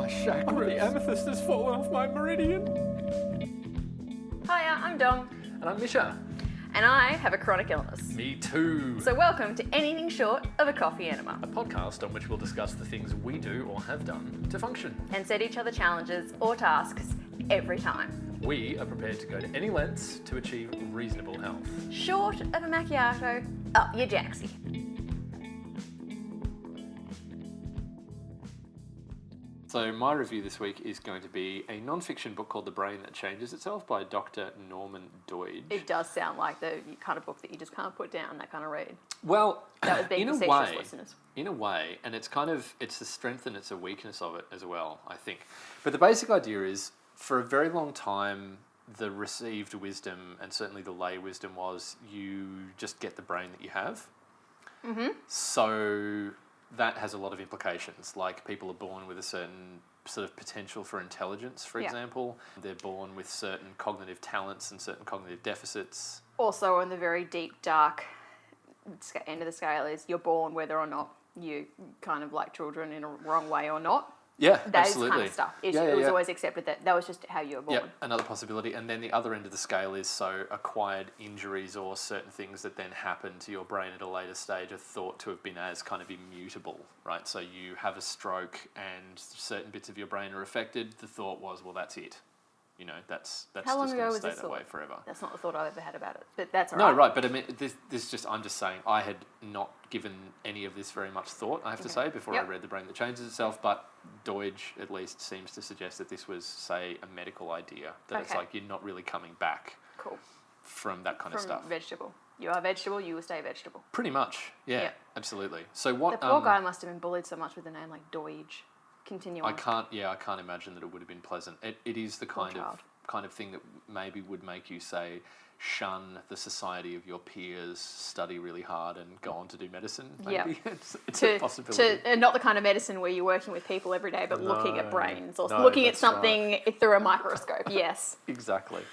My chakra, the amethyst has fallen off my meridian. Hiya, I'm Dom. And I'm Misha. And I have a chronic illness. Me too. So welcome to Anything Short of a Coffee Enema. A podcast on which we'll discuss the things we do or have done to function. And set each other challenges or tasks every time. We are prepared to go to any lengths to achieve reasonable health. Short of a macchiato, up your jacksie. So my review this week is going to be a non-fiction book called The Brain That Changes Itself by Dr. Norman Doidge. It does sound like the kind of book that you just can't put down, that kind of read. Well, that was being facetious, listeners. In a way, and it's the strength and it's a weakness of it as well, I think. But the basic idea is, for a very long time, the received wisdom, and certainly the lay wisdom, was you just get the brain that you have. Mm-hmm. So that has a lot of implications, like people are born with a certain sort of potential for intelligence, for example. They're born with certain cognitive talents and certain cognitive deficits. Also, on the very deep, dark end of the scale is you're born whether or not you kind of like children in a wrong way or not. Yeah, that absolutely. Kind of stuff. It was always accepted that was just how you were born. Yeah, another possibility. And then the other end of the scale is acquired injuries or certain things that then happen to your brain at a later stage are thought to have been as kind of immutable, right? So you have a stroke and certain bits of your brain are affected. The thought was, well, that's it. You know, that's How long just ago going to was stay this that way thought? forever. That's not the thought I've ever had about it, but that's all right. No, right, but I mean, I'm just saying, I had not given any of this very much thought, I have to say, before I read The Brain That Changes Itself, but Doidge at least seems to suggest that this was, say, a medical idea, that it's like you're not really coming back from that kind of stuff. From vegetable. You are vegetable, you will stay vegetable. Pretty much, yeah. Absolutely. So what... The poor guy must have been bullied so much with a name like Doidge. Continue on. I can't imagine that it would have been pleasant. It is the kind of thing that maybe would make you, say, shun the society of your peers, study really hard and go on to do medicine, maybe. It's a possibility. Not the kind of medicine where you're working with people every day, but looking at brains or looking at something through a microscope, yes. Exactly.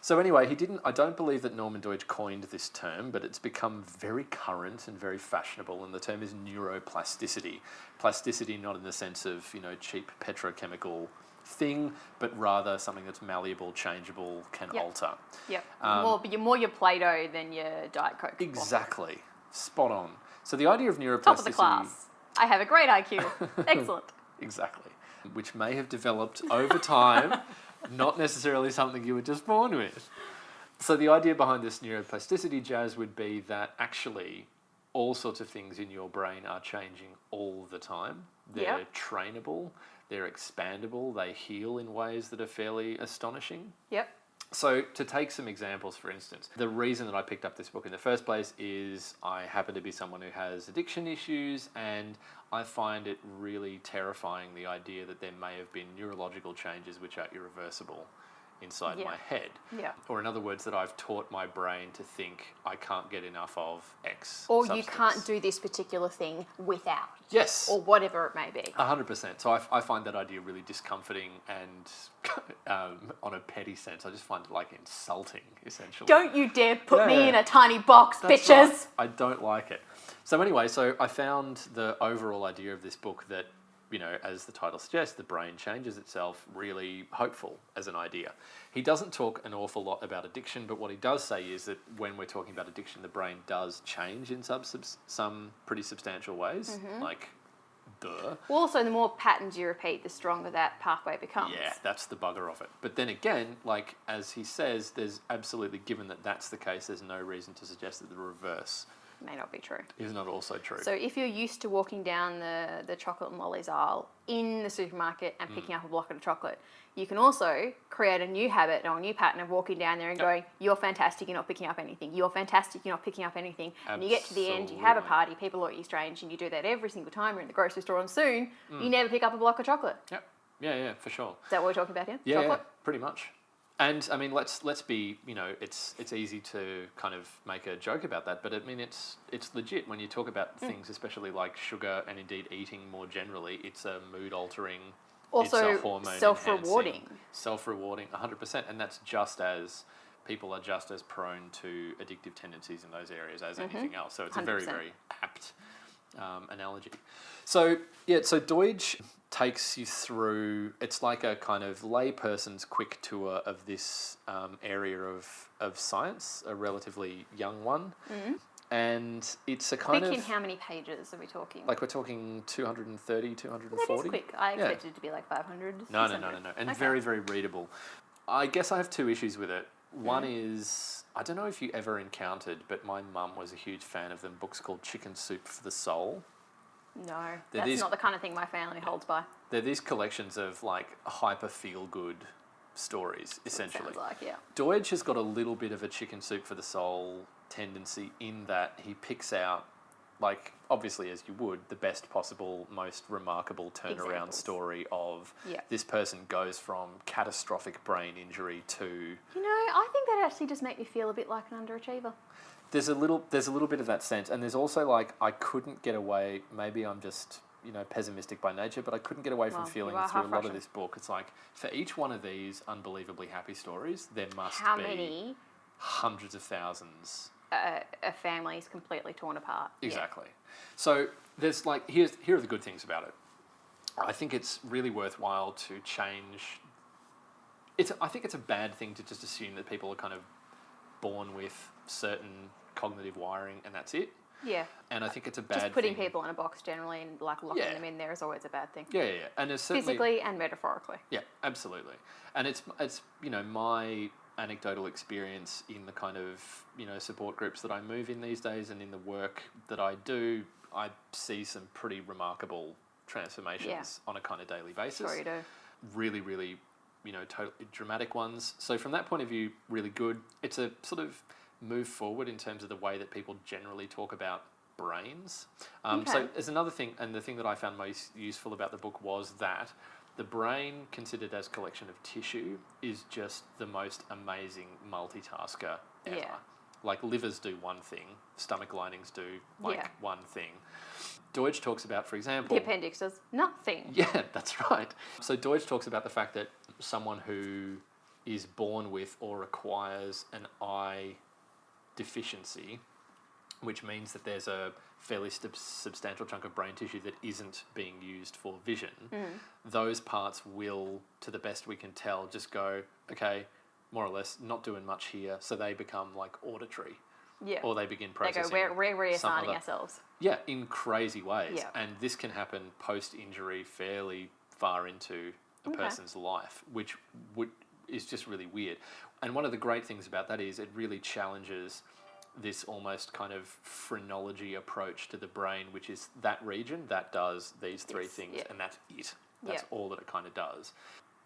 So anyway, I don't believe that Norman Doidge coined this term, but it's become very current and very fashionable, and the term is neuroplasticity. Plasticity not in the sense of, cheap petrochemical thing, but rather something that's malleable, changeable, can alter. Yep. More your Play-Doh than your Diet Coke. Exactly. Spot on. So the idea of neuroplasticity... Top of the class. I have a great IQ. Excellent. Exactly. Which may have developed over time, not necessarily something you were just born with. So the idea behind this neuroplasticity jazz would be that actually all sorts of things in your brain are changing all the time. They're trainable. They're expandable, they heal in ways that are fairly astonishing. Yep. So to take some examples, for instance, the reason that I picked up this book in the first place is I happen to be someone who has addiction issues, and I find it really terrifying, the idea that there may have been neurological changes which are irreversible inside my head. Yeah. Or in other words, that I've taught my brain to think I can't get enough of X or substance. You can't do this particular thing without. Yes. Or whatever it may be. 100%. So I find that idea really discomforting and on a petty sense, I just find it like insulting, essentially. Don't you dare put me in a tiny box, bitches. Right. I don't like it. So anyway, I found the overall idea of this book that, as the title suggests, the brain changes itself, really hopeful as an idea. He doesn't talk an awful lot about addiction, but what he does say is that when we're talking about addiction, the brain does change in some pretty substantial ways, like duh. Well, also, the more patterns you repeat, the stronger that pathway becomes. Yeah, that's the bugger of it. But then again, like as he says, there's absolutely, given that that's the case, there's no reason to suggest that the reverse may not be true. Is not also true. So if you're used to walking down the chocolate and lollies aisle in the supermarket and picking up a block of chocolate, you can also create a new habit or a new pattern of walking down there and going, you're fantastic, you're not picking up anything. You're fantastic, you're not picking up anything. Absolutely. And you get to the end, you have a party, people look at you strange, and you do that every single time you're in the grocery store, and soon you never pick up a block of chocolate. Yep. Yeah, for sure. Is that what we're talking about here? Yeah, chocolate? yeah, pretty much. And I mean, let's be, it's easy to kind of make a joke about that, but I mean, it's legit when you talk about things, especially like sugar and indeed eating more generally. It's a mood altering, also it's a hormone self-rewarding. Self-rewarding, 100%, and that's just as people are just as prone to addictive tendencies in those areas as anything else. So it's 100%. A very, very apt analogy. So Doidge takes you through. It's like a kind of layperson's quick tour of this area of science, a relatively young one. Mm. And it's a kind Quick of... in how many pages are we talking? Like we're talking 230, 240. That is quick. I expected it to be like 500. No. 600. And Okay. very, very readable. I guess I have two issues with it. One is, I don't know if you ever encountered, but my mum was a huge fan of them books called Chicken Soup for the Soul. No, that's not the kind of thing my family holds by. They're these collections of like hyper feel-good stories, essentially. Sounds like, yeah. Doidge has got a little bit of a Chicken Soup for the Soul tendency in that he picks out, like, obviously as you would, the best possible, most remarkable turnaround Examples. Story of Yeah. this person goes from catastrophic brain injury to... You know, I think that actually just make me feel a bit like an underachiever. There's a little bit of that sense, and there's also like, I couldn't get away, maybe I'm just, pessimistic by nature, but I couldn't get away from feeling through a lot of this book. It's like, for each one of these unbelievably happy stories, there must How be many hundreds of thousands. a family's completely torn apart? Exactly. So there's like, here are the good things about it. I think it's really worthwhile to change. I think it's a bad thing to just assume that people are kind of born with certain cognitive wiring and that's it. Yeah. And I think it's a bad thing. Just putting people in a box generally and like locking them in there is always a bad thing. Yeah. And there's certainly... Physically and metaphorically. Yeah, absolutely. And it's my anecdotal experience in the kind of, support groups that I move in these days and in the work that I do, I see some pretty remarkable transformations on a kind of daily basis. Sure you do. Really, really, totally dramatic ones. So from that point of view, really good. It's a sort of move forward in terms of the way that people generally talk about brains. So there's another thing, and the thing that I found most useful about the book was that the brain, considered as collection of tissue, is just the most amazing multitasker ever. Yeah. Like livers do one thing, stomach linings do one thing. Doidge talks about, for example... The appendix does nothing. Yeah, that's right. So Doidge talks about the fact that someone who is born with or acquires an eye deficiency, which means that there's a fairly substantial chunk of brain tissue that isn't being used for vision, those parts will, to the best we can tell, just go, okay, more or less, not doing much here, so they become like auditory. Yeah. Or they begin processing. They go, we're reassigning ourselves. Yeah, in crazy ways. Yeah. And this can happen post-injury fairly far into a person's life, which is just really weird. And one of the great things about that is it really challenges this almost kind of phrenology approach to the brain, which is that region that does these three things, and that's it. That's all that it kind of does,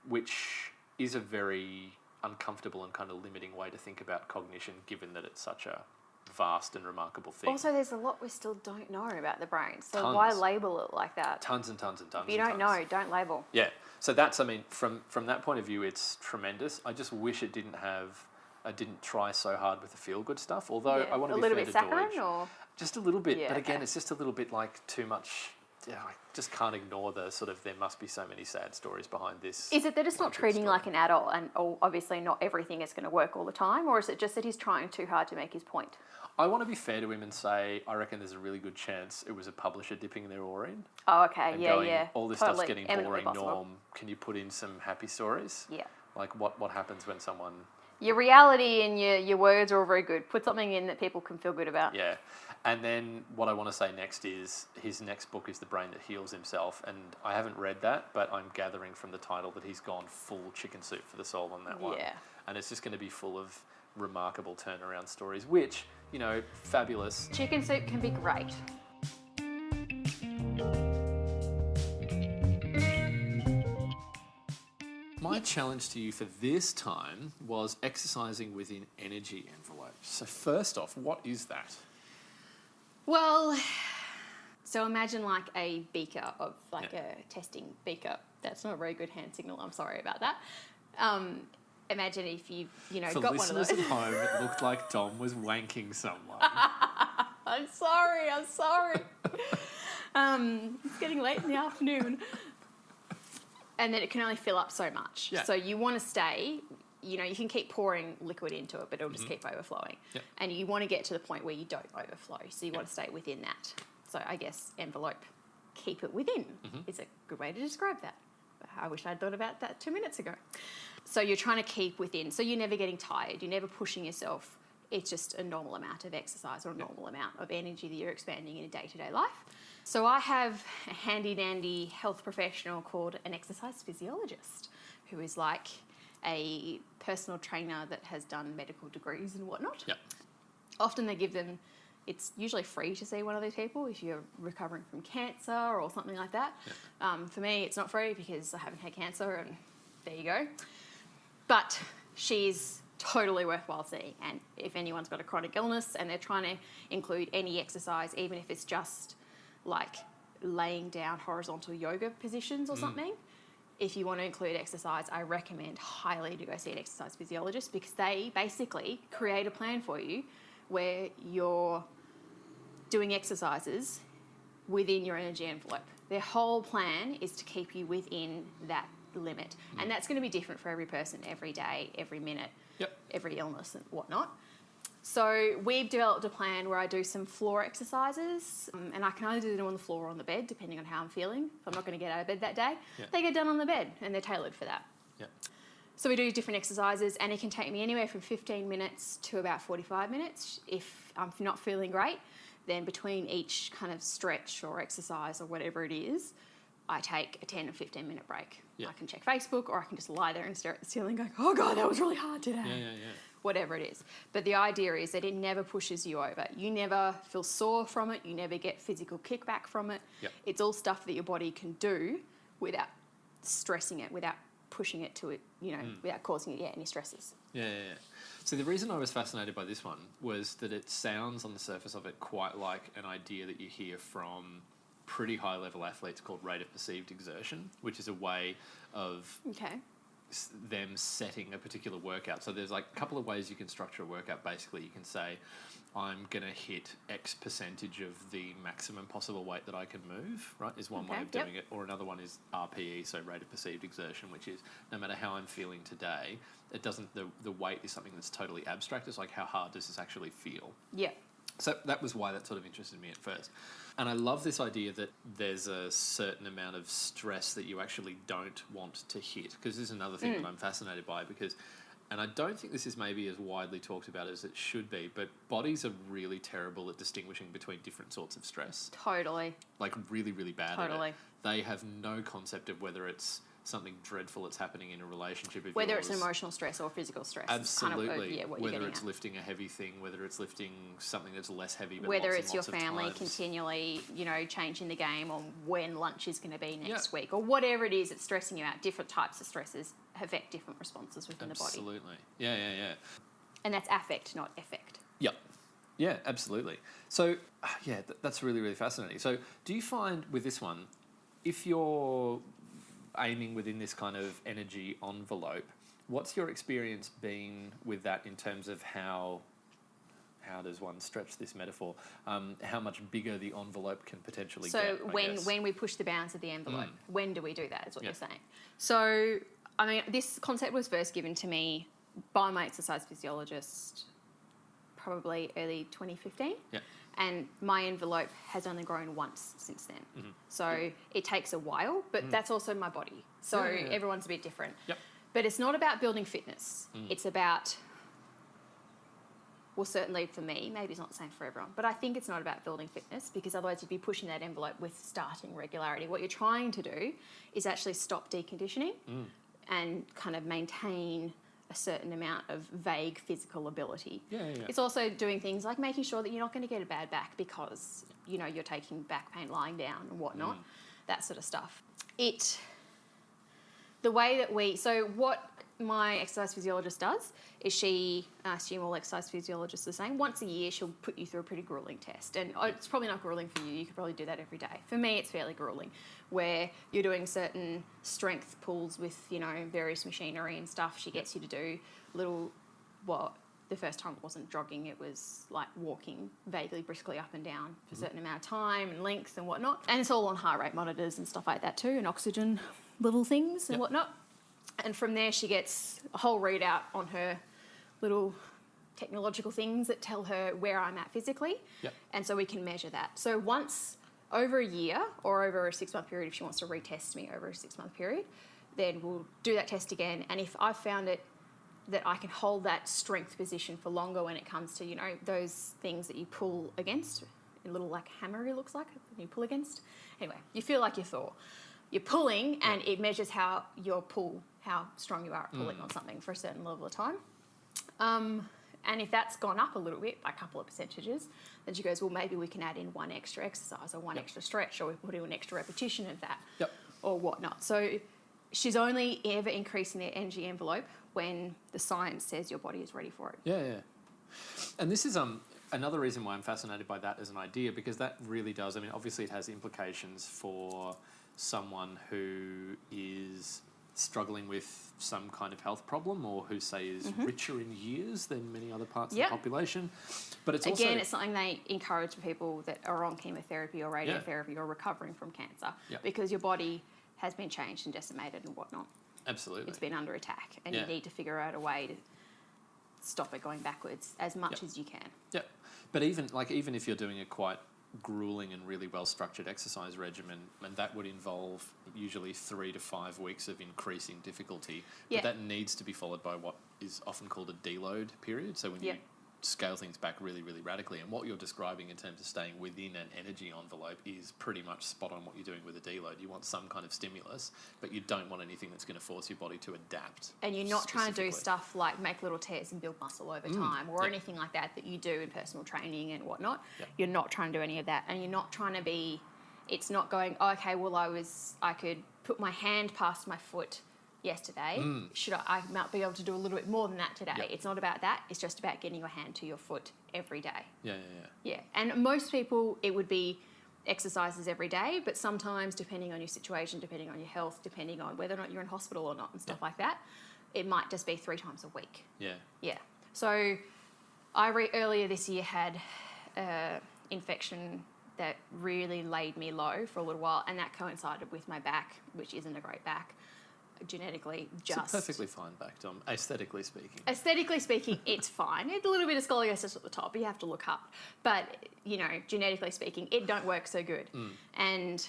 which is a very uncomfortable and kind of limiting way to think about cognition, given that it's such a vast and remarkable thing. Also, there's a lot we still don't know about the brain, so Tons. why label it like that? Tons and tons and tons. If you don't know, don't label. Yeah. So that's, I mean, from that point of view, it's tremendous. I just wish it didn't try so hard with the feel-good stuff, although I want to be fair to Doidge. A little bit saccharine, or? Just a little bit, Yeah, but again, okay. it's just a little bit like too much. Yeah, I just can't ignore the sort of, there must be so many sad stories behind this. Is it that it's not treating story. like an adult and obviously not everything is going to work all the time, or is it just that he's trying too hard to make his point? I want to be fair to him and say, I reckon there's a really good chance it was a publisher dipping their oar in. Oh, okay, And yeah, going, yeah. all this Totally, stuff's getting eminently boring, possible. Norm. Can you put in some happy stories? Yeah. Like what happens when someone... Your reality and your words are all very good. Put something in that people can feel good about. Yeah. And then what I want to say next is his next book is The Brain That Heals Himself. And I haven't read that, but I'm gathering from the title that he's gone full Chicken Soup for the Soul on that one. Yeah. And it's just going to be full of remarkable turnaround stories, which, fabulous. Chicken soup can be great. My challenge to you for this time was exercising within energy envelopes. So first off, what is that? Well, so imagine like a beaker of like a testing beaker. That's not a very good hand signal. I'm sorry about that. Imagine if you For got one of those. listeners at home, it looked like Dom was wanking someone. I'm sorry. It's getting late in the afternoon. And then it can only fill up so much. Yeah. So you want to stay, you can keep pouring liquid into it, but it'll just keep overflowing. Yep. And you want to get to the point where you don't overflow. So you want to stay within that. So I guess envelope keep it within. Is a good way to describe that. I wish I'd thought about that 2 minutes ago. So you're trying to keep within. So you're never getting tired. You're never pushing yourself. It's just a normal amount of exercise or a normal amount of energy that you're expanding in a day-to-day life. So I have a handy-dandy health professional called an exercise physiologist, who is like a personal trainer that has done medical degrees and whatnot. Yep. Often they give them, it's usually free to see one of these people if you're recovering from cancer or something like that. Yep. For me, it's not free because I haven't had cancer, and there you go. But she's totally worthwhile seeing. And if anyone's got a chronic illness and they're trying to include any exercise, even if it's just like laying down horizontal yoga positions or something, if you want to include exercise, I recommend highly to go see an exercise physiologist, because they basically create a plan for you where you're doing exercises within your energy envelope. Their whole plan is to keep you within that limit. And that's going to be different for every person, every day, every minute, every illness and whatnot. So we've developed a plan where I do some floor exercises, and I can either do them on the floor or on the bed, depending on how I'm feeling. If I'm not going to get out of bed that day, they get done on the bed, and they're tailored for that. So we do different exercises, and it can take me anywhere from 15 minutes to about 45 minutes. If I'm not feeling great, then between each kind of stretch or exercise or whatever it is, I take a 10 or 15 minute break. I can check Facebook, or I can just lie there and stare at the ceiling going, oh God, that was really hard today. Whatever it is. But the idea is that it never pushes you over. You never feel sore from it. You never get physical kickback from it. It's all stuff that your body can do without stressing it, without pushing it to it, without causing it any stresses. So the reason I was fascinated by this one was that it sounds on the surface of it quite like an idea that you hear from pretty high-level athletes called rate of perceived exertion, which is a way of them setting a particular workout. So there's like a couple of ways you can structure a workout. Basically, you can say, I'm going to hit X percentage of the maximum possible weight that I can move, right, is one way of doing it. Or another one is RPE, so rate of perceived exertion, which is no matter how I'm feeling today, it doesn't, the weight is something that's totally abstract. It's like, how hard does this actually feel? So that was why that sort of interested me at first. And I love this idea that there's a certain amount of stress that you actually don't want to hit, because this is another thing that I'm fascinated by, because, and I don't think this is maybe as widely talked about as it should be, but bodies are really terrible at distinguishing between different sorts of stress. Like really, really bad at it. They have no concept of whether it's something dreadful that's happening in a relationship of whether yours. it's emotional stress or physical stress. Absolutely. Kind of, whether it's lifting a heavy thing, whether it's lifting something that's less heavy, but whether lots it's and your lots of family times. continually, changing the game on when lunch is going to be next week, or whatever it is that's stressing you out. Different types of stresses affect different responses within the body. Absolutely. And that's affect, not effect. Yeah, absolutely. So, that's really, really fascinating. So, do you find with this one, if you're aiming within this kind of energy envelope, what's your experience been with that in terms of how does one stretch this metaphor? How much bigger the envelope can potentially get? So when we push the bounds of the envelope, when do we do that? Is what you're saying. So I mean, this concept was first given to me by my exercise physiologist, probably early 2015. And my envelope has only grown once since then. So it takes a while, but that's also my body. So everyone's a bit different. But it's not about building fitness. It's about, well, certainly for me, maybe it's not the same for everyone, but I think it's not about building fitness, because otherwise you'd be pushing that envelope with starting regularity. What you're trying to do is actually stop deconditioning and kind of maintain a certain amount of vague physical ability. It's also doing things like making sure that you're not going to get a bad back because, you're taking back pain lying down and whatnot, that sort of stuff. So what my exercise physiologist does is she, I assume all exercise physiologists are the same, once a year she'll put you through a pretty gruelling test. And it's probably not gruelling for you. You could probably do that every day. For me, it's fairly gruelling, where you're doing certain strength pulls with, various machinery and stuff. She gets you to do the first time it wasn't jogging, it was like walking vaguely briskly up and down for a certain amount of time and length and whatnot. And it's all on heart rate monitors and stuff like that too, and oxygen little things and whatnot. And from there she gets a whole readout on her little technological things that tell her where I'm at physically. And so we can measure that. So once over a year or over a 6-month period, if she wants to retest me over a 6-month period, then we'll do that test again. And if I've found it that I can hold that strength position for longer when it comes to, you know, those things that you pull against, a little like hammer it looks like, when you pull against. Anyway, you feel like you're Thor. You're pulling and it measures how strong you are at pulling on something for a certain level of time. And if that's gone up a little bit, by a couple of percentages, then she goes, well, maybe we can add in one extra exercise or one extra stretch, or we put in an extra repetition of that or whatnot. So she's only ever increasing their energy envelope when the science says your body is ready for it. Yeah. And this is another reason why I'm fascinated by that as an idea, because that really does, I mean, obviously it has implications for someone who is struggling with some kind of health problem, or who, say, is richer in years than many other parts of the population. But it's also... Again, it's something they encourage for people that are on chemotherapy or radiotherapy or recovering from cancer, because your body has been changed and decimated and whatnot. Absolutely. It's been under attack, and you need to figure out a way to stop it going backwards as much as you can. Yeah. But even if you're doing a quite grueling and really well-structured exercise regimen, and that would involve usually 3 to 5 weeks of increasing difficulty, but that needs to be followed by what is often called a deload period. So when you scale things back really, really radically, and what you're describing in terms of staying within an energy envelope is pretty much spot on what you're doing with a deload. You want some kind of stimulus, but you don't want anything that's going to force your body to adapt. And you're not trying to do stuff like make little tears and build muscle over time, or anything like that you do in personal training and whatnot. You're not trying to do any of that, and you're not trying to be... It's not going, okay, well, I could put my hand past my foot yesterday. I might be able to do a little bit more than that today. It's not about that. It's just about getting your hand to your foot every day. Yeah. And most people, it would be exercises every day, but sometimes, depending on your situation, depending on your health, depending on whether or not you're in hospital or not and stuff like that, it might just be 3 times a week. Yeah. So I earlier this year had infection that really laid me low for a little while, and that coincided with my back, which isn't a great back. Genetically, just... It's a perfectly fine back, Dom, aesthetically speaking. Aesthetically speaking, it's fine. It's a little bit of scoliosis at the top, but you have to look up. But, you know, genetically speaking, it don't work so good. And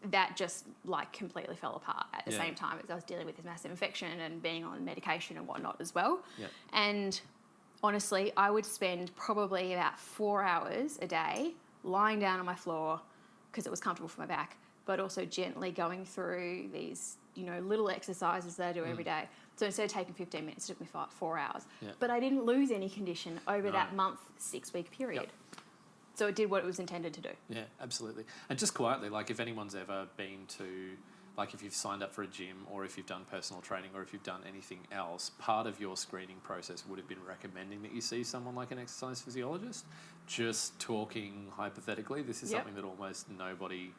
that just, like, completely fell apart at the same time as I was dealing with this massive infection and being on medication and whatnot as well. And honestly, I would spend probably about 4 hours a day lying down on my floor because it was comfortable for my back, but also gently going through these, you know, little exercises that I do every day. So instead of taking 15 minutes, it took me 4 hours. But I didn't lose any condition over that month, 6-week period. So it did what it was intended to do. Yeah, absolutely. And just quietly, like, if anyone's ever been to, like, if you've signed up for a gym, or if you've done personal training, or if you've done anything else, part of your screening process would have been recommending that you see someone like an exercise physiologist. Just talking hypothetically, this is something that almost nobody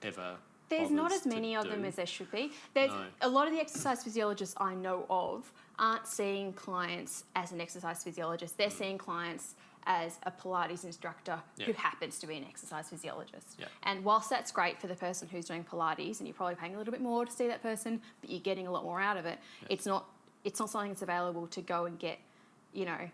ever... There's not as many of them as there should be. There's a lot of the exercise physiologists I know of aren't seeing clients as an exercise physiologist. They're seeing clients as a Pilates instructor who happens to be an exercise physiologist. And whilst that's great for the person who's doing Pilates, and you're probably paying a little bit more to see that person, but you're getting a lot more out of it, it's not something that's available to go and get, you know,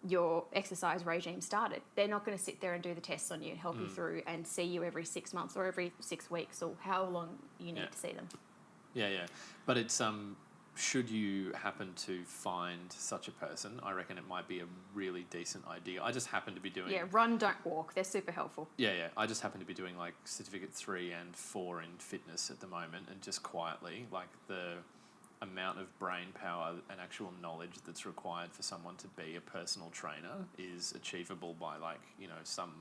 your exercise regime started. They're not going to sit there and do the tests on you and help you through and see you every 6 months or every 6 weeks or how long you need to see them. Yeah. But it's should you happen to find such a person, I reckon it might be a really decent idea. I just happen to be doing... Yeah, run, don't walk. They're super helpful. Yeah. I just happen to be doing like certificate 3 and 4 in fitness at the moment, and just quietly, like, the amount of brain power and actual knowledge that's required for someone to be a personal trainer is achievable by, like, you know, some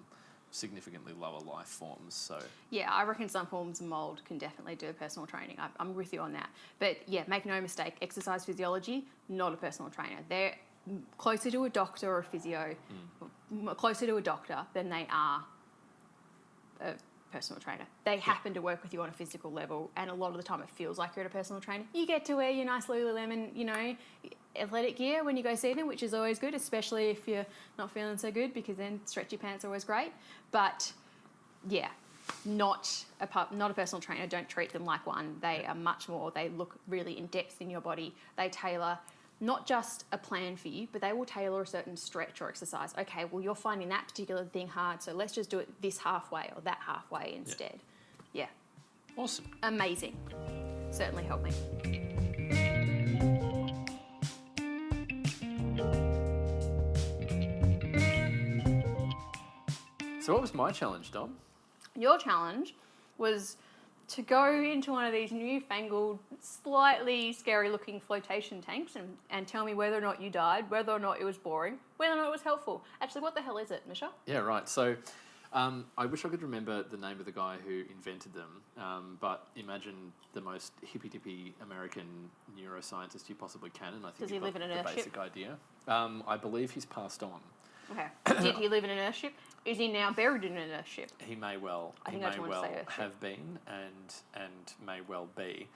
significantly lower life forms. So yeah, I reckon some forms of mold can definitely do personal training. I'm with you on that. But yeah, make no mistake, exercise physiology, not a personal trainer. They're closer to a doctor or a physio, closer to a doctor than they are a personal trainer. They happen to work with you on a physical level, and a lot of the time it feels like you're at a personal trainer. You get to wear your nice Lululemon, you know, athletic gear when you go see them, which is always good, especially if you're not feeling so good, because then stretchy pants are always great. But yeah, not a personal trainer. Don't treat them like one. They are much more. They look really in depth in your body. They tailor not just a plan for you, but they will tailor a certain stretch or exercise. Okay, well, you're finding that particular thing hard, so let's just do it this halfway or that halfway instead. Yeah. Awesome. Amazing. Certainly helped me. So what was my challenge, Dom? Your challenge was to go into one of these newfangled, slightly scary-looking flotation tanks and tell me whether or not you died, whether or not it was boring, whether or not it was helpful. Actually, what the hell is it, Misha? Yeah, right. So I wish I could remember the name of the guy who invented them, but imagine the most hippy-dippy American neuroscientist you possibly can, and I think Does he live in an the Earthship? basic idea. I believe he's passed on. Okay. Did he live in an Earthship? Is he now buried in an Earthship? He may well. I think he I may just want to well say Earthship. have been, and may well be.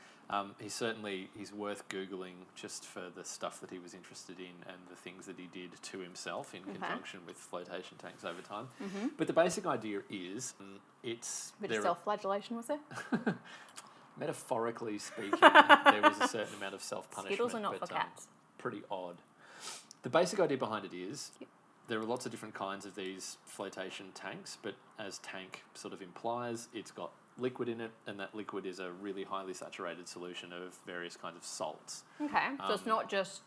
He's worth googling just for the stuff that he was interested in and the things that he did to himself in conjunction with flotation tanks over time. Mm-hmm. But the basic idea is it's A bit of self-flagellation, was there? metaphorically speaking, there was a certain amount of self-punishment. Skittles are not for cats. Pretty odd. The basic idea behind it is there are lots of different kinds of these flotation tanks, but as tank sort of implies, it's got liquid in it, and that liquid is a really highly saturated solution of various kinds of salts. Okay, so it's not just,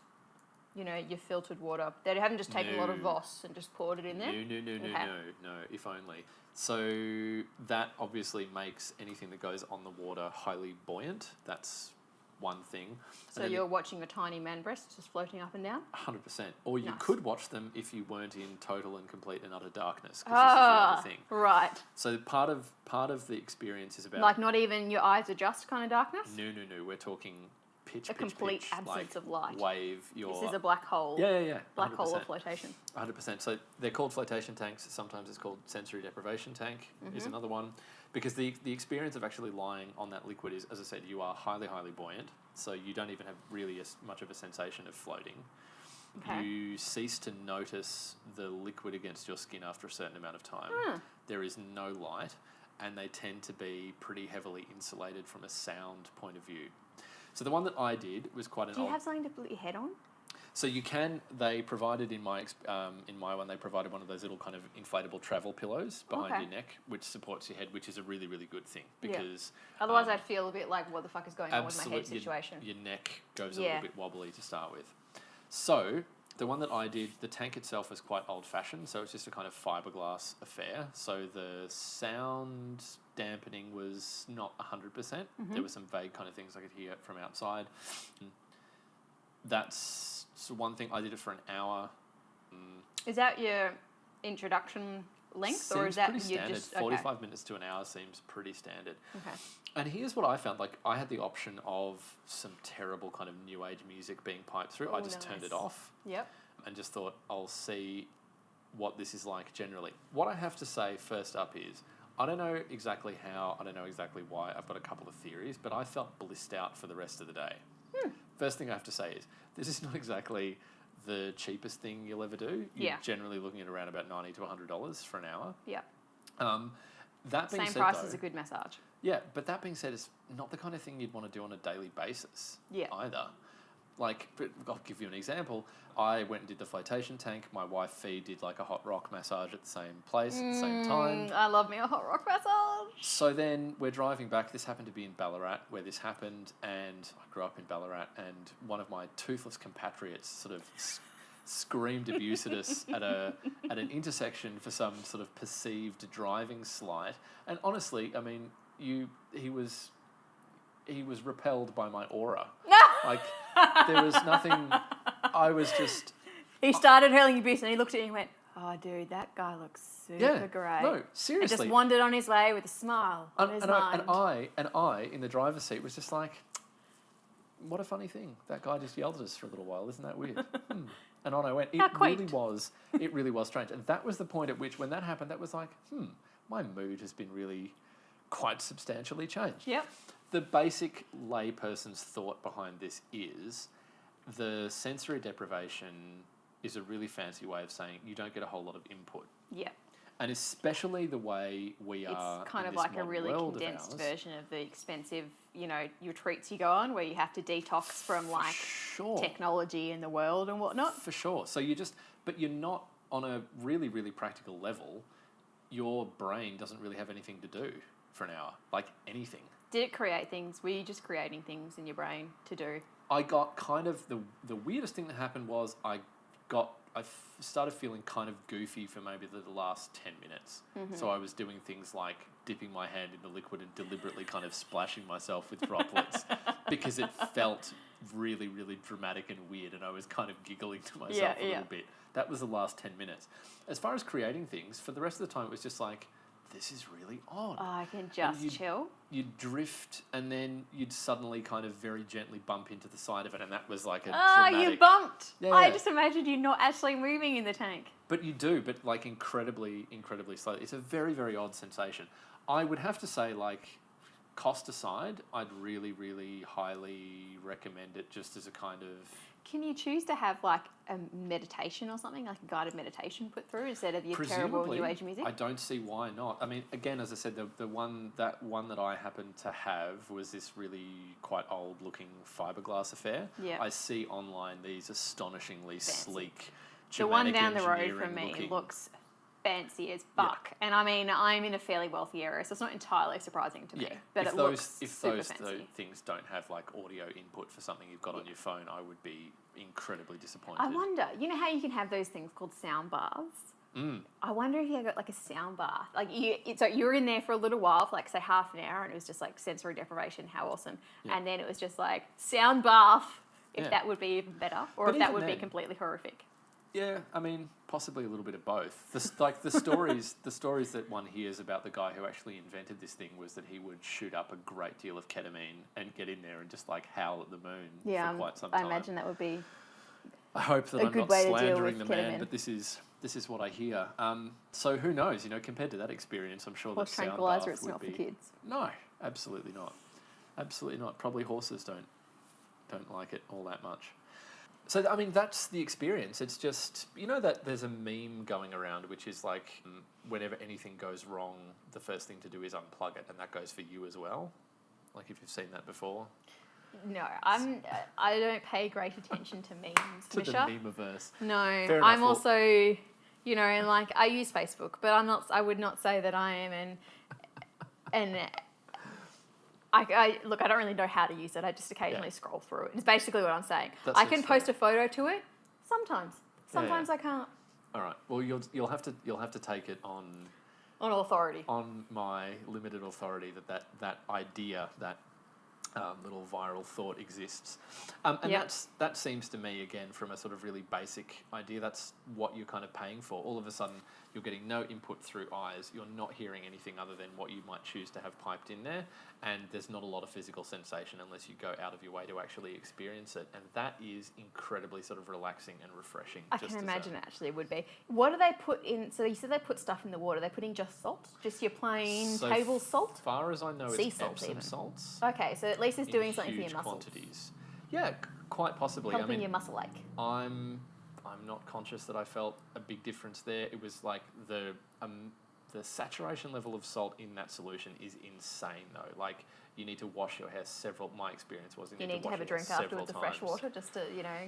your filtered water. They haven't just taken a lot of Voss and just poured it in there? No, if only. So that obviously makes anything that goes on the water highly buoyant. That's one thing. So you're watching a tiny man breast just floating up and down? 100%. Or you Nice. could watch them if you weren't in total and complete and utter darkness, because this is the other thing. Right. So part of the experience is about... Like not even your eyes adjust kind of darkness? No. We're talking pitch, complete pitch, absence like of light. Wave your... This is a black hole. Yeah. Black 100%. hole of flotation. 100%. So they're called flotation tanks. Sometimes it's called sensory deprivation tank is another one. Because the experience of actually lying on that liquid is, as I said, you are highly, highly buoyant. So you don't even have really much of a sensation of floating. Okay. You cease to notice the liquid against your skin after a certain amount of time. There is no light, and they tend to be pretty heavily insulated from a sound point of view. So the one that I did was quite an Do you old... have something to put your head on? So you can. They provided in my one. They provided one of those little kind of inflatable travel pillows behind your neck, which supports your head, which is a really, really good thing because Otherwise, I'd feel a bit like, what the fuck is going on with my head absolutely, situation? your neck goes a little bit wobbly to start with. So the one that I did, the tank itself was quite old-fashioned, so it's just a kind of fiberglass affair. So the sound dampening was not 100%. There were some vague kind of things I could hear from outside. That's one thing. I did it for an hour. Is that your introduction length, Seems or is that pretty you standard. just 45 minutes to an hour seems pretty standard. Okay. And here's what I found. Like, I had the option of some terrible kind of new age music being piped through. I just turned it off. Yep. And just thought, I'll see what this is like generally. What I have to say first up is, I don't know exactly how, I don't know exactly why. I've got a couple of theories, but I felt blissed out for the rest of the day. First thing I have to say is, this is not exactly the cheapest thing you'll ever do. You're generally looking at around about $90 to $100 for an hour. Yeah. That being Same said, price though, as a good massage. yeah, but that being said, it's not the kind of thing you'd want to do on a daily basis either. Like, but I'll give you an example. I went and did the flotation tank. My wife Fee did like a hot rock massage at the same place at the same time. I love me a hot rock massage. So then we're driving back. This happened to be in Ballarat where this happened, and I grew up in Ballarat, and one of my toothless compatriots sort of screamed abuse at us at an intersection for some sort of perceived driving slight. And honestly, I mean, he was repelled by my aura. Like, there was nothing. I was just... He started hurling abuse and he looked at you and went, oh, dude, that guy looks super great. No, seriously. And just wandered on his way with a smile on his mind. And I, in the driver's seat, was just like, what a funny thing. That guy just yelled at us for a little while. Isn't that weird? And on I went. It really was strange. And that was the point at which, when that happened, that was like, my mood has been really quite substantially changed. Yep. The basic layperson's thought behind this is the sensory deprivation is a really fancy way of saying you don't get a whole lot of input. Yeah. And especially the way we are. It's kind in of this like a modern really world of condensed ours. version of the expensive, retreats you go on where you have to detox from like Sure. technology in the world and whatnot. For sure. So but you're not on a really, really practical level. Your brain doesn't really have anything to do for an hour, like anything. Did it create things? Were you just creating things in your brain to do? I got kind of the weirdest thing that happened was I started feeling kind of goofy for maybe the last 10 minutes. Mm-hmm. So I was doing things like dipping my hand in the liquid and deliberately kind of splashing myself with droplets because it felt really, really dramatic and weird, and I was kind of giggling to myself a little bit. That was the last 10 minutes. As far as creating things, for the rest of the time, it was just like, this is really odd. Oh, I can just chill. You'd drift, and then you'd suddenly kind of very gently bump into the side of it, and that was like a dramatic... you bumped! Yeah. I just imagined you not actually moving in the tank. But you do, but like incredibly, incredibly slowly. It's a very, very odd sensation. I would have to say, like, cost aside, I'd really, really highly recommend it just as a kind of... Can you choose to have like a meditation or something, like a guided meditation put through instead of your terrible new age music? I don't see why not. I mean, again, as I said, the one that I happened to have was this really quite old looking fiberglass affair. Yeah. I see online these astonishingly sleek, the one down the road from me looks fancy as fuck. Yeah. And I mean, I'm in a fairly wealthy area, so it's not entirely surprising to me. But if looks if super those fancy. Things don't have like audio input for something you've got on your phone, I would be incredibly disappointed. I wonder, you know how you can have those things called sound baths? I wonder if you got like a sound bath. Like you were in there for a little while, for like say half an hour, and it was just like sensory deprivation. How awesome! Yeah. And then it was just like sound bath. If that would be even better, or if that would be completely horrific. Yeah, I mean, possibly a little bit of both. The stories that one hears about the guy who actually invented this thing was that he would shoot up a great deal of ketamine and get in there and just like howl at the moon for quite some time. I imagine that would be. I hope that I'm not slandering the man, but this is what I hear. So who knows? You know, compared to that experience, I'm sure that sound bath it's not would be... for kids. No, absolutely not. Absolutely not. Probably horses don't like it all that much. So, I mean, that's the experience. It's just, you know that there's a meme going around which is like, whenever anything goes wrong, the first thing to do is unplug it, and that goes for you as well? Like, if you've seen that before? No, I don't pay great attention to memes, to Misha. the meme-averse. No, Fair I'm enough. also, like, I use Facebook, but I would not say that I am look, I don't really know how to use it. I just occasionally scroll through it. It's basically what I'm saying. I can post a photo to it sometimes. Sometimes I can't. All right. Well, you'll have to take it on authority. On my limited authority that idea, that little viral thought exists. And that seems to me, again, from a sort of really basic idea, that's what you're kind of paying for. All of a sudden, you're getting no input through eyes. You're not hearing anything other than what you might choose to have piped in there. And there's not a lot of physical sensation unless you go out of your way to actually experience it. And that is incredibly sort of relaxing and refreshing. I can imagine it actually would be. What do they put in? So you said they put stuff in the water. Are they putting just salt? Just your plain table salt? As far as I know, sea it's salt Epsom even. salts. Okay, so at least it's doing something for your muscles. Quantities. Yeah, quite possibly. Helping your muscle ache. I'm not conscious that I felt a big difference there. It was like the saturation level of salt in that solution is insane though. Like, you need to wash your hair my experience was you need to have a drink afterwards of fresh water just to,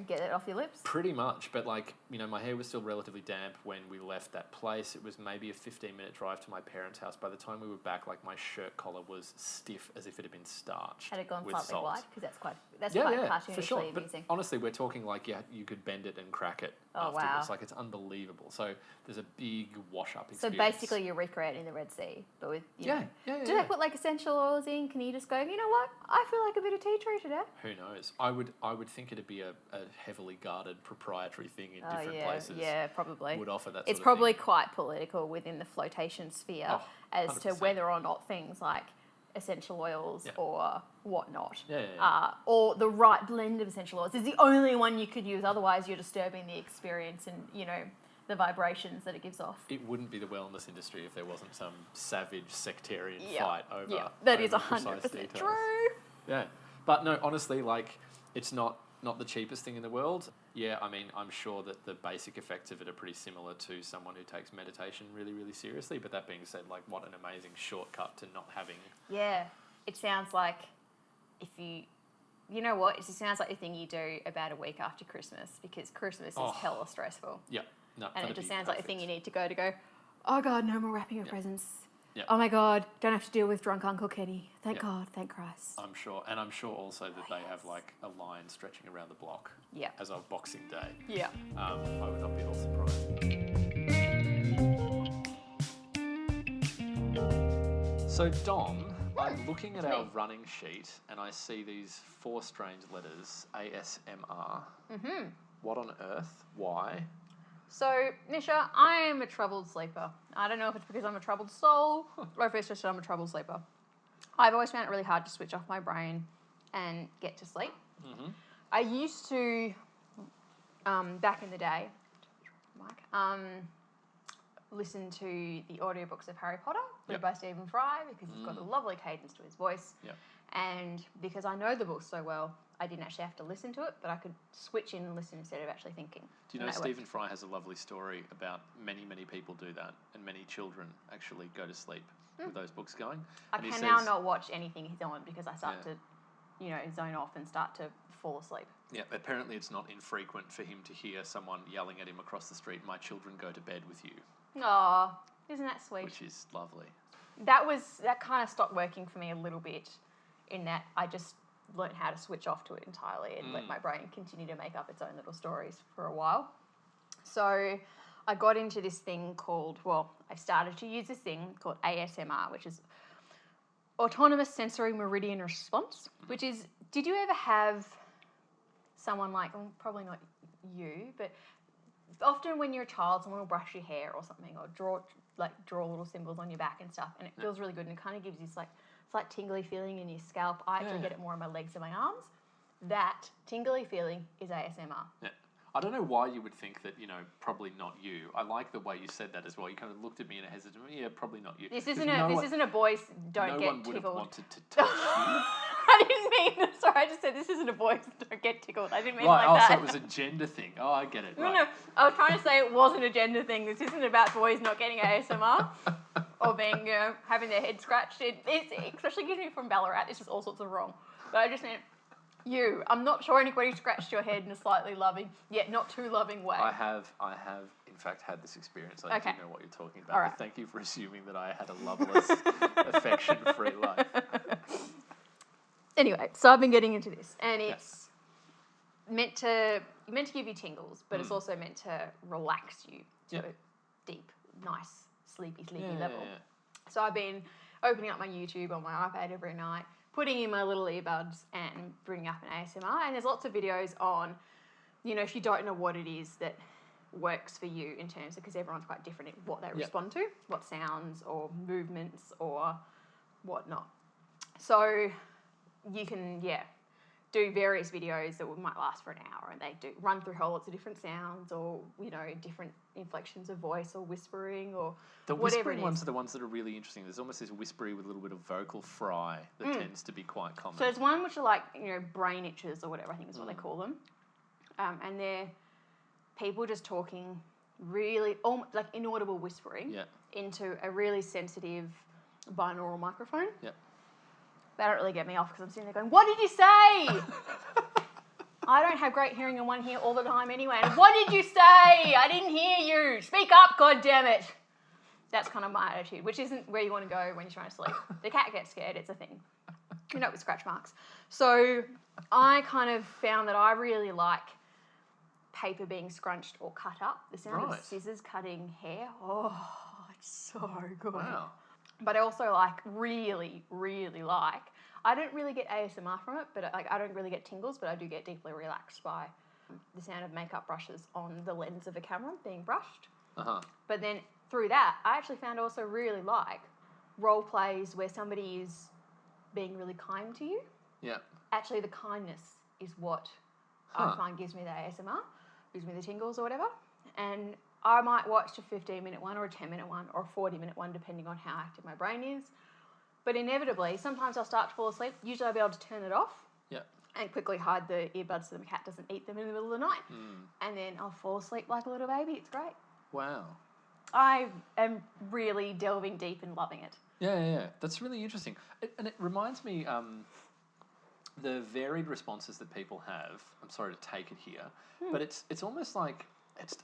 get it off your lips? Pretty much, but like, my hair was still relatively damp when we left that place. It was maybe a 15-minute drive to my parents' house. By the time we were back, like, my shirt collar was stiff as if it had been starched. Had it gone with slightly salt. white? Because that's quite cartoonishly for sure. amusing. But honestly, we're talking like, you could bend it and crack it afterwards. Wow. Like, it's unbelievable. So there's a big wash-up experience. So basically you're recreating the Red Sea, but with, Do they put like essential oils in? Can you just go, you know what? I feel like a bit of tea tree today. Who knows? I would think it'd be a heavily guarded proprietary thing in different places. Yeah, probably. Would offer that. It's probably quite political within the flotation sphere as 100%. to whether or not things like essential oils or whatnot, or or the right blend of essential oils is the only one you could use. Otherwise, you're disturbing the experience and the vibrations that it gives off. It wouldn't be the wellness industry if there wasn't some savage sectarian fight over. Yeah, that is 100% true. Yeah, but no, honestly, like, it's not not the cheapest thing in the world. Yeah, I mean, I'm sure that the basic effects of it are pretty similar to someone who takes meditation really, really seriously. But that being said, like, what an amazing shortcut to not having... Yeah. It sounds like if you... You know what? It sounds like the thing you do about a week after Christmas, because Christmas is hella stressful. Yeah. No, and it just sounds like the thing you need to go, oh God, no more wrapping of presents. Yep. Oh my God, don't have to deal with drunk Uncle Kenny. Thank God, thank Christ. I'm sure. And I'm sure also that they have like a line stretching around the block as of Boxing Day. Yeah. I would not be at all surprised. So Dom, I'm looking at our running sheet and I see these 4 strange letters, ASMR. Mm-hmm. What on earth? Why? So, Misha, I am a troubled sleeper. I don't know if it's because I'm a troubled soul or if it's just I'm a troubled sleeper. I've always found it really hard to switch off my brain and get to sleep. Mm-hmm. I used to, back in the day, listen to the audiobooks of Harry Potter, read by Stephen Fry, because he's got a lovely cadence to his voice. Yep. And because I know the book so well, I didn't actually have to listen to it, but I could switch in and listen instead of actually thinking. Do you know Stephen Fry has a lovely story about many, many people do that, and many children actually go to sleep with those books going? I can now not watch anything he's on because I start to, zone off and start to fall asleep. Yeah, apparently it's not infrequent for him to hear someone yelling at him across the street, "My children go to bed with you." Aw, isn't that sweet? Which is lovely. That kind of stopped working for me a little bit, in that I just learned how to switch off to it entirely and let my brain continue to make up its own little stories for a while. So I got into this thing I started to use this thing called ASMR, which is Autonomous Sensory Meridian Response, which is, did you ever have someone like, probably not you, but often when you're a child, someone will brush your hair or something, or draw little symbols on your back and stuff, and it feels really good, and it kind of gives you this slight tingly feeling in your scalp. I actually get it more on my legs and my arms. That tingly feeling is ASMR. Yeah. I don't know why you would think that, probably not you. I like the way you said that as well. You kind of looked at me in a hesitant way. Yeah, probably not you. This isn't a boys don't get tickled. No one would have wanted to touch you. I didn't mean, sorry, I just said this isn't a boys don't get tickled. I didn't mean like that. So it was a gender thing. Oh, I get it. No, I was trying to say it wasn't a gender thing. This isn't about boys not getting ASMR or being, having their head scratched. It especially gives me from Ballarat. It's just all sorts of wrong. But I just meant you. I'm not sure anybody scratched your head in a slightly loving, yet not too loving way. I have in fact had this experience. I do know what you're talking about. Right. But thank you for assuming that I had a loveless, affection-free life. Anyway, so I've been getting into this, and it's meant to give you tingles, but it's also meant to relax you to a deep, nice, sleepy level. Yeah. So I've been opening up my YouTube on my iPad every night, putting in my little earbuds and bringing up an ASMR, and there's lots of videos on, if you don't know what it is that works for you in terms of, because everyone's quite different in what they respond to, what sounds or movements or whatnot. So you can, do various videos that might last for an hour, and they do run through whole lots of different sounds or, different inflections of voice or whispering or the whatever whispering it is. ones are the ones that are really interesting. There's almost this whispery with a little bit of vocal fry that tends to be quite common. So there's one which are like, brain itches or whatever, I think is what they call them. And they're people just talking really, like inaudible whispering into a really sensitive binaural microphone. Yep. They don't really get me off because I'm sitting there going, what did you say? I don't have great hearing in one ear all the time anyway. And what did you say? I didn't hear you. Speak up, goddammit. That's kind of my attitude, which isn't where you want to go when you're trying to sleep. The cat gets scared, it's a thing. With scratch marks. So I kind of found that I really like paper being scrunched or cut up. The sound of scissors cutting hair. Oh, it's so good. Wow. But I also really, really I don't really get ASMR from it, but I don't really get tingles, but I do get deeply relaxed by the sound of makeup brushes on the lens of a camera being brushed. Uh-huh. But then through that, I actually found also really role plays where somebody is being really kind to you. Yeah. Actually, the kindness is what I find gives me the ASMR, gives me the tingles or whatever. And I might watch a 15-minute one or a 10-minute one or a 40-minute one, depending on how active my brain is. But inevitably, sometimes I'll start to fall asleep. Usually I'll be able to turn it off. Yeah. and quickly hide the earbuds so the cat doesn't eat them in the middle of the night. And then I'll fall asleep like a little baby. It's great. Wow. I am really delving deep and loving it. Yeah. That's really interesting. And it reminds me, the varied responses that people have. I'm sorry to take it here, but it's almost like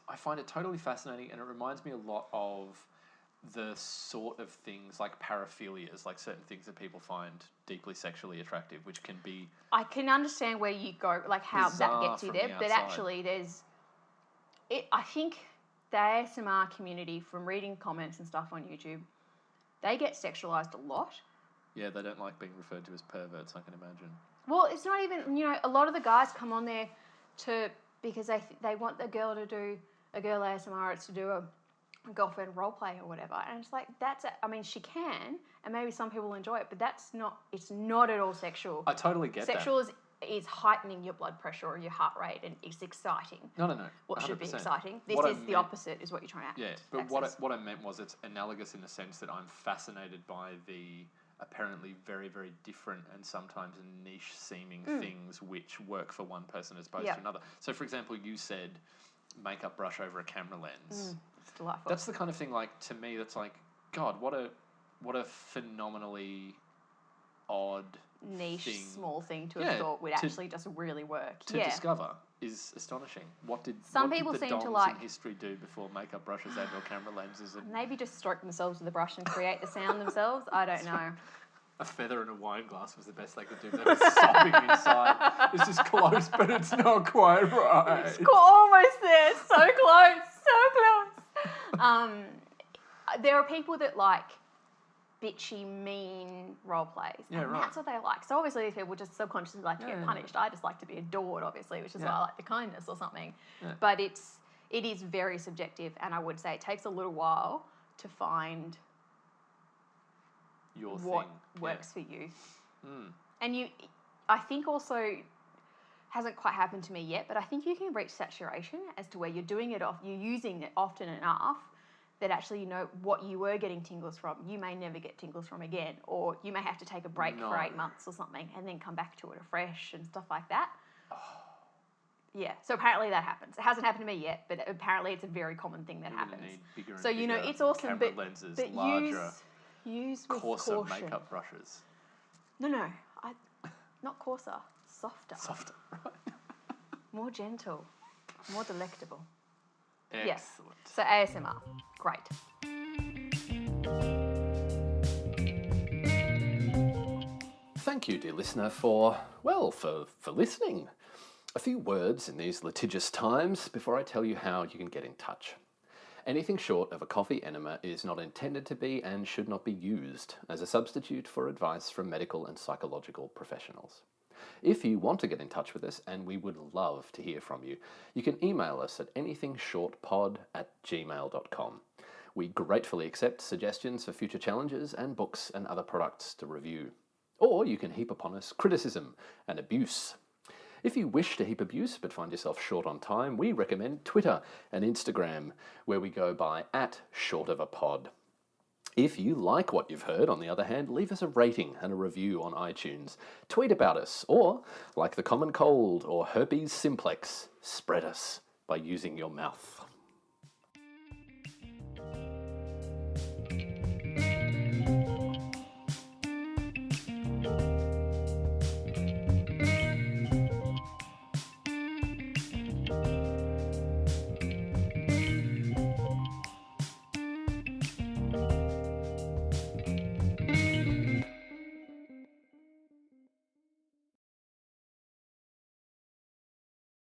I find it totally fascinating, and it reminds me a lot of the sort of things like paraphilias, like certain things that people find deeply sexually attractive, which can be... I can understand where you go, like how that gets you there, but actually I think the ASMR community, from reading comments and stuff on YouTube, they get sexualized a lot. Yeah, they don't like being referred to as perverts, I can imagine. Well, it's not even, a lot of the guys come on there because they want the girl to do, a girl ASMR artist to do a girlfriend role play or whatever, and it's like she can, and maybe some people will enjoy it, but it's not at all sexual. I totally get sexual is heightening your blood pressure or your heart rate, and it's exciting. No. What 100%. Should be exciting. The opposite is what you're trying to Yeah, but what I meant was it's analogous in the sense that I'm fascinated by the apparently very, very different and sometimes niche-seeming things which work for one person as opposed to another. So, for example, you said makeup brush over a camera lens. It's delightful. That's the kind of thing, like, to me, that's like, God, what a phenomenally odd niche, thing. Small thing to have thought would actually just really work. To discover is astonishing. What did people the seem doms to like in history do before makeup brushes and or camera lenses? And maybe just stroke themselves with a brush and create the sound themselves. I don't know. A feather in a wine glass was the best they could do. They were sobbing inside. It's just close, but it's not quite right. It's almost there. So close. There are people that like bitchy, mean role plays. Yeah, and right. That's what they like. So obviously these people just subconsciously like to get punished. I just like to be adored, obviously, which is why I like the kindness or something. Yeah. But it is very subjective, and I would say it takes a little while to find what works for you. And I think also, hasn't quite happened to me yet, but I think you can reach saturation as to where you're using it often enough that actually what you were getting tingles from, you may never get tingles from again, or you may have to take a break for 8 months or something and then come back to it afresh and stuff like that. Yeah, so apparently that happens. It hasn't happened to me yet, but apparently it's a very common thing that happens. Need bigger and so bigger it's awesome, camera lenses, but larger, use with coarser caution. makeup brushes. No, not coarser, softer. Softer, right? More gentle, more delectable. Excellent. Yes. So ASMR, great. Thank you, dear listener, for listening. A few words in these litigious times before I tell you how you can get in touch. Anything short of a coffee enema is not intended to be and should not be used as a substitute for advice from medical and psychological professionals. If you want to get in touch with us, and we would love to hear from you, you can email us at anythingshortpod@gmail.com. We gratefully accept suggestions for future challenges and books and other products to review. Or you can heap upon us criticism and abuse. If you wish to heap abuse but find yourself short on time, we recommend Twitter and Instagram, where we go by @shortofapod. If you like what you've heard, on the other hand, leave us a rating and a review on iTunes. Tweet about us, or, like the common cold or herpes simplex, spread us by using your mouth.